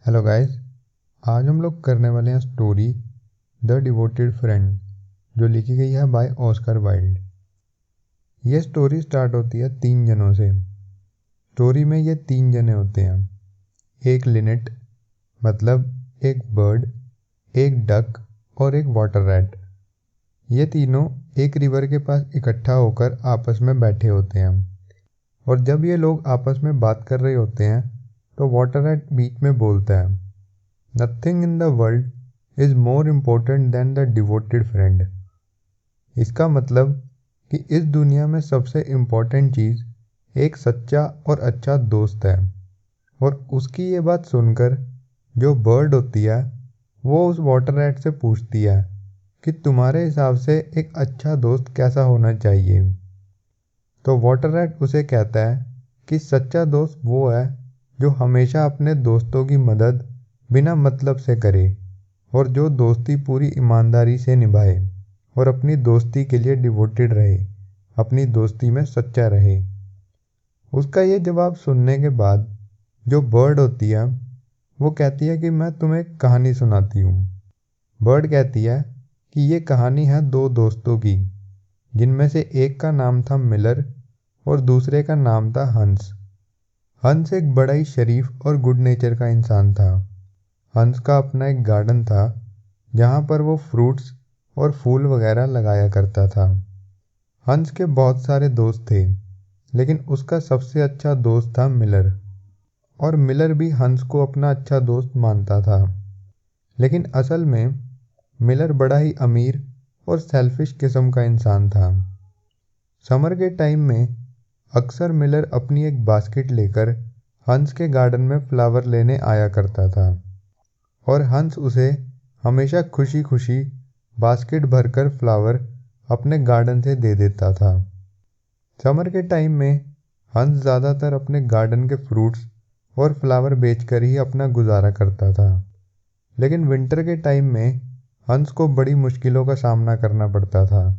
Hello guys. आज हम लोग करने वाले हैं स्टोरी द डिवोटेड फ्रेंड, जो लिखी गई है बाय ऑस्कर वाइल्ड। ये स्टोरी स्टार्ट होती है 3 जनों से। स्टोरी में ये 3 जने होते हैं, एक लिनेट मतलब एक बर्ड, एक डक और एक वाटर रैट। ये तीनों एक रिवर के पास इकट्ठा होकर आपस में बैठे होते हैं, और जब ये लोग आपस में बात कर रहे होते हैं तो वाटर रैट बीच में बोलता है, nothing in the world is more important than the devoted friend. इसका मतलब कि इस दुनिया में सबसे इम्पोर्टेंट चीज़ एक सच्चा और अच्छा दोस्त है। और उसकी ये बात सुनकर जो बर्ड होती है वो उस वाटर रैट से पूछती है कि तुम्हारे हिसाब से एक अच्छा दोस्त कैसा होना चाहिए। तो वाटर रैट उसे कहता है कि सच्चा दोस्त वो है जो हमेशा अपने दोस्तों की मदद बिना मतलब से करे, और जो दोस्ती पूरी ईमानदारी से निभाए और अपनी दोस्ती के लिए डिवोटेड रहे, अपनी दोस्ती में सच्चा रहे। उसका ये जवाब सुनने के बाद जो बर्ड होती है वो कहती है कि मैं तुम्हें एक कहानी सुनाती हूँ। बर्ड कहती है कि ये कहानी है 2 दोस्तों की, जिनमें से एक का नाम था मिलर और दूसरे का नाम था हंस। हंस एक बड़ा ही शरीफ और गुड नेचर का इंसान था। हंस का अपना एक गार्डन था जहाँ पर वो फ्रूट्स और फूल वगैरह लगाया करता था। हंस के बहुत सारे दोस्त थे, लेकिन उसका सबसे अच्छा दोस्त था मिलर, और मिलर भी हंस को अपना अच्छा दोस्त मानता था। लेकिन असल में मिलर बड़ा ही अमीर और सेल्फिश किस्म का इंसान था। समर के टाइम में अक्सर मिलर अपनी एक बास्केट लेकर हंस के गार्डन में फ्लावर लेने आया करता था, और हंस उसे हमेशा खुशी खुशी बास्केट भरकर फ्लावर अपने गार्डन से दे देता था। समर के टाइम में हंस ज़्यादातर अपने गार्डन के फ्रूट्स और फ्लावर बेचकर ही अपना गुजारा करता था। लेकिन विंटर के टाइम में हंस को बड़ी मुश्किलों का सामना करना पड़ता था,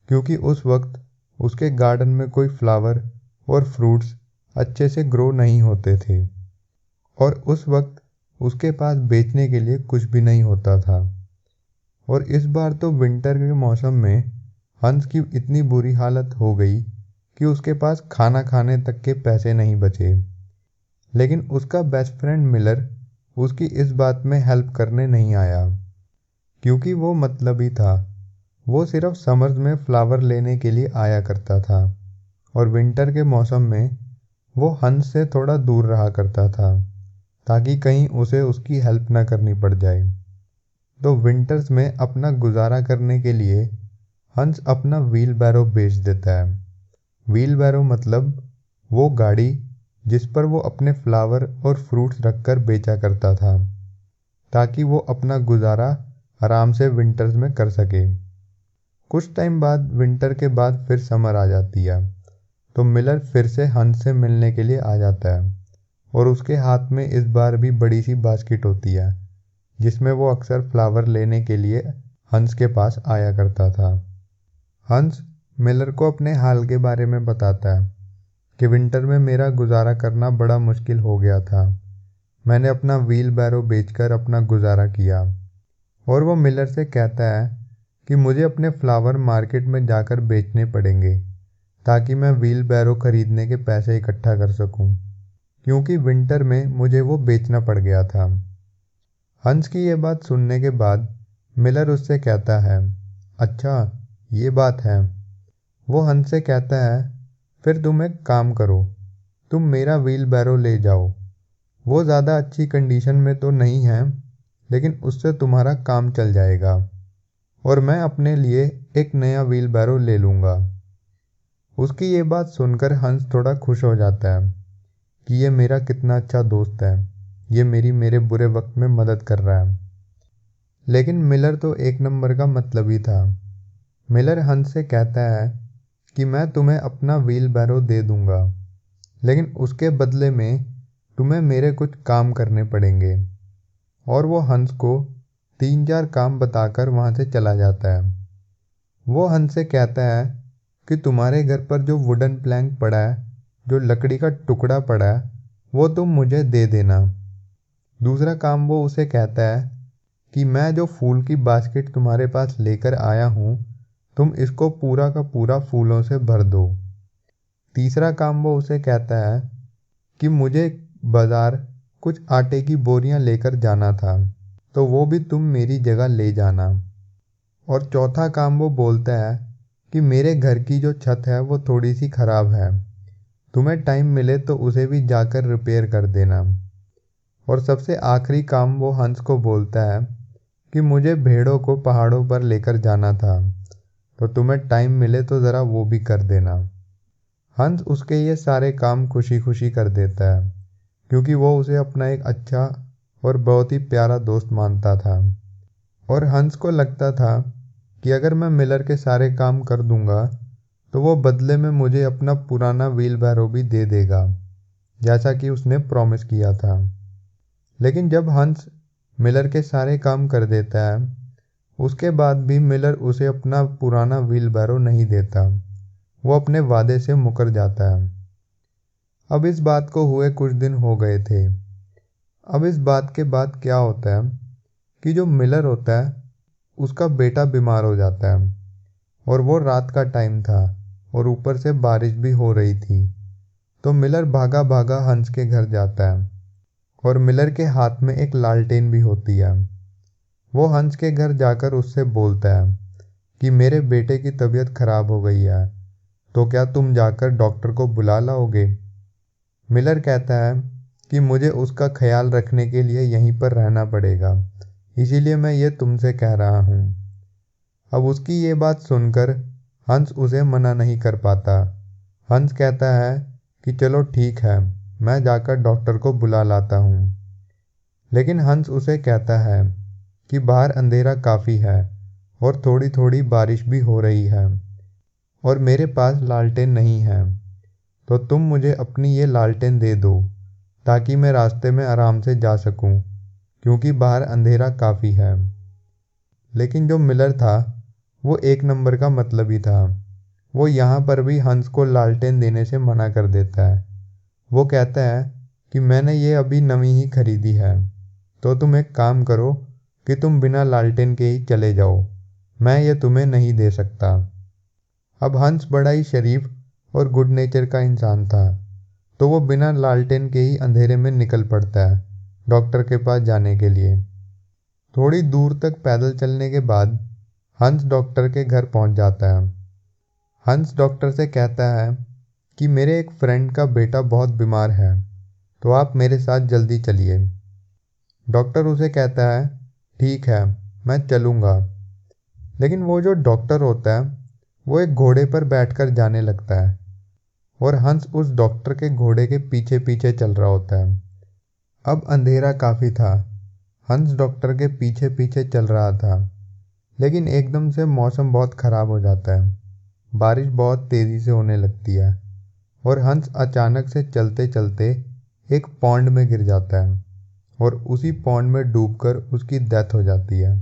क्योंकि उस वक्त उसके गार्डन में कोई फ्लावर और फ्रूट्स अच्छे से ग्रो नहीं होते थे, और उस वक्त उसके पास बेचने के लिए कुछ भी नहीं होता था। और इस बार तो विंटर के मौसम में हंस की इतनी बुरी हालत हो गई कि उसके पास खाना खाने तक के पैसे नहीं बचे। लेकिन उसका बेस्ट फ्रेंड मिलर उसकी इस बात में हेल्प करने नहीं आया, क्योंकि वो मतलबी था। वो सिर्फ समर्स में फ्लावर लेने के लिए आया करता था, और विंटर के मौसम में वो हंस से थोड़ा दूर रहा करता था, ताकि कहीं उसे उसकी हेल्प ना करनी पड़ जाए। तो विंटर्स में अपना गुजारा करने के लिए हंस अपना व्हील बैरो बेच देता है। व्हील बैरो मतलब वो गाड़ी जिस पर वो अपने फ्लावर और फ्रूट्स रखकर बेचा करता था, ताकि वो अपना गुजारा आराम से विंटर्स में कर सके। कुछ टाइम बाद विंटर के बाद फिर समर आ जाती है, तो मिलर फिर से हंस से मिलने के लिए आ जाता है, और उसके हाथ में इस बार भी बड़ी सी बास्केट होती है, जिसमें वो अक्सर फ्लावर लेने के लिए हंस के पास आया करता था। हंस मिलर को अपने हाल के बारे में बताता है कि विंटर में मेरा गुजारा करना बड़ा मुश्किल हो गया था। मैंने अपना व्हील बैरो बेचकर अपना गुजारा किया। और वो मिलर से कहता है कि मुझे अपने फ्लावर मार्केट में जाकर बेचने पड़ेंगे, ताकि मैं व्हील बैरो खरीदने के पैसे इकट्ठा कर सकूं, क्योंकि विंटर में मुझे वो बेचना पड़ गया था। हंस की ये बात सुनने के बाद मिलर उससे कहता है, अच्छा ये बात है। वो हंस से कहता है, फिर तुम एक काम करो, तुम मेरा व्हील बैरो ले जाओ। वो ज़्यादा अच्छी कंडीशन में तो नहीं है, लेकिन उससे तुम्हारा काम चल जाएगा, और मैं अपने लिए एक नया व्हील बैरो ले लूँगा। उसकी ये बात सुनकर हंस थोड़ा खुश हो जाता है कि ये मेरा कितना अच्छा दोस्त है, ये मेरे बुरे वक्त में मदद कर रहा है। लेकिन मिलर तो एक नंबर का मतलबी था। मिलर हंस से कहता है कि मैं तुम्हें अपना व्हील बैरो दे दूँगा, लेकिन उसके बदले में तुम्हें मेरे कुछ काम करने पड़ेंगे। और वो हंस को 3-4 काम बताकर वहाँ से चला जाता है। वो हंस से कहता है कि तुम्हारे घर पर जो वुडन प्लैंक पड़ा है, जो लकड़ी का टुकड़ा पड़ा है, वो तुम मुझे दे देना। दूसरा काम वो उसे कहता है कि मैं जो फूल की बास्केट तुम्हारे पास लेकर आया हूँ, तुम इसको पूरा का पूरा फूलों से भर दो। तीसरा काम वो उसे कहता है कि मुझे बाज़ार कुछ आटे की बोरियां लेकर जाना था, तो वो भी तुम मेरी जगह ले जाना। और चौथा काम वो बोलता है कि मेरे घर की जो छत है वो थोड़ी सी ख़राब है, तुम्हें टाइम मिले तो उसे भी जाकर रिपेयर कर देना। और सबसे आखिरी काम वो हंस को बोलता है कि मुझे भेड़ों को पहाड़ों पर लेकर जाना था, तो तुम्हें टाइम मिले तो ज़रा वो भी कर देना। हंस उसके ये सारे काम खुशी खुशी कर देता है, क्योंकि वो उसे अपना एक अच्छा और बहुत ही प्यारा दोस्त मानता था। और हंस को लगता था कि अगर मैं मिलर के सारे काम कर दूंगा तो वो बदले में मुझे अपना पुराना व्हील बैरो भी दे देगा, जैसा कि उसने प्रॉमिस किया था। लेकिन जब हंस मिलर के सारे काम कर देता है, उसके बाद भी मिलर उसे अपना पुराना व्हील बैरो नहीं देता। वो अपने वादे से मुकर जाता है। अब इस बात को हुए कुछ दिन हो गए थे। अब इस बात के बाद क्या होता है कि जो मिलर होता है उसका बेटा बीमार हो जाता है, और वो रात का टाइम था और ऊपर से बारिश भी हो रही थी। तो मिलर भागा भागा हंस के घर जाता है, और मिलर के हाथ में एक लालटेन भी होती है। वो हंस के घर जाकर उससे बोलता है कि मेरे बेटे की तबीयत खराब हो गई है, तो क्या तुम जाकर डॉक्टर को बुला लाओगे। मिलर कहता है कि मुझे उसका ख्याल रखने के लिए यहीं पर रहना पड़ेगा, इसीलिए मैं ये तुमसे कह रहा हूँ। अब उसकी ये बात सुनकर हंस उसे मना नहीं कर पाता। हंस कहता है कि चलो ठीक है, मैं जाकर डॉक्टर को बुला लाता हूँ। लेकिन हंस उसे कहता है कि बाहर अंधेरा काफ़ी है और थोड़ी थोड़ी बारिश भी हो रही है, और मेरे पास लालटेन नहीं है, तो तुम मुझे अपनी ये लालटेन दे दो ताकि मैं रास्ते में आराम से जा सकूं, क्योंकि बाहर अंधेरा काफ़ी है। लेकिन जो मिलर था वो एक नंबर का मतलबी था। वो यहाँ पर भी हंस को लालटेन देने से मना कर देता है। वो कहता है कि मैंने ये अभी नवी ही खरीदी है, तो तुम एक काम करो कि तुम बिना लालटेन के ही चले जाओ, मैं ये तुम्हें नहीं दे सकता। अब हंस बड़ा ही शरीफ और गुड नेचर का इंसान था, तो वो बिना लालटेन के ही अंधेरे में निकल पड़ता है डॉक्टर के पास जाने के लिए। थोड़ी दूर तक पैदल चलने के बाद हंस डॉक्टर के घर पहुंच जाता है। हंस डॉक्टर से कहता है कि मेरे एक फ्रेंड का बेटा बहुत बीमार है, तो आप मेरे साथ जल्दी चलिए। डॉक्टर उसे कहता है ठीक है, मैं चलूँगा। लेकिन वो जो डॉक्टर होता है वो एक घोड़े पर बैठकर जाने लगता है, और हंस उस डॉक्टर के घोड़े के पीछे पीछे चल रहा होता है। अब अंधेरा काफ़ी था, हंस डॉक्टर के पीछे पीछे चल रहा था, लेकिन एकदम से मौसम बहुत ख़राब हो जाता है। बारिश बहुत तेज़ी से होने लगती है, और हंस अचानक से चलते चलते एक पॉन्ड में गिर जाता है, और उसी पॉन्ड में डूबकर उसकी डेथ हो जाती है।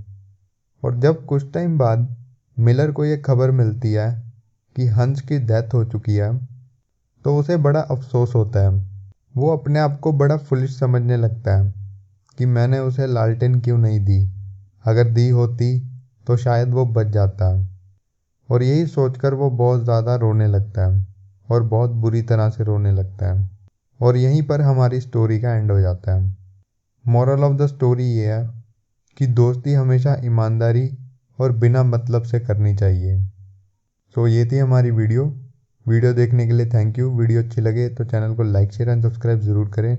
और जब कुछ टाइम बाद मिलर को ये खबर मिलती है कि हंस की डेथ हो चुकी है, तो उसे बड़ा अफसोस होता है। वो अपने आप को बड़ा फुलिश समझने लगता है कि मैंने उसे लालटेन क्यों नहीं दी, अगर दी होती तो शायद वो बच जाता। और यही सोचकर वो बहुत ज़्यादा रोने लगता है, और बहुत बुरी तरह से रोने लगता है। और यहीं पर हमारी स्टोरी का एंड हो जाता है। मोरल ऑफ द स्टोरी ये है कि दोस्ती हमेशा ईमानदारी और बिना मतलब से करनी चाहिए। सो ये थी हमारी वीडियो देखने के लिए थैंक यू। वीडियो अच्छी लगे तो चैनल को लाइक शेयर एंड सब्सक्राइब ज़रूर करें।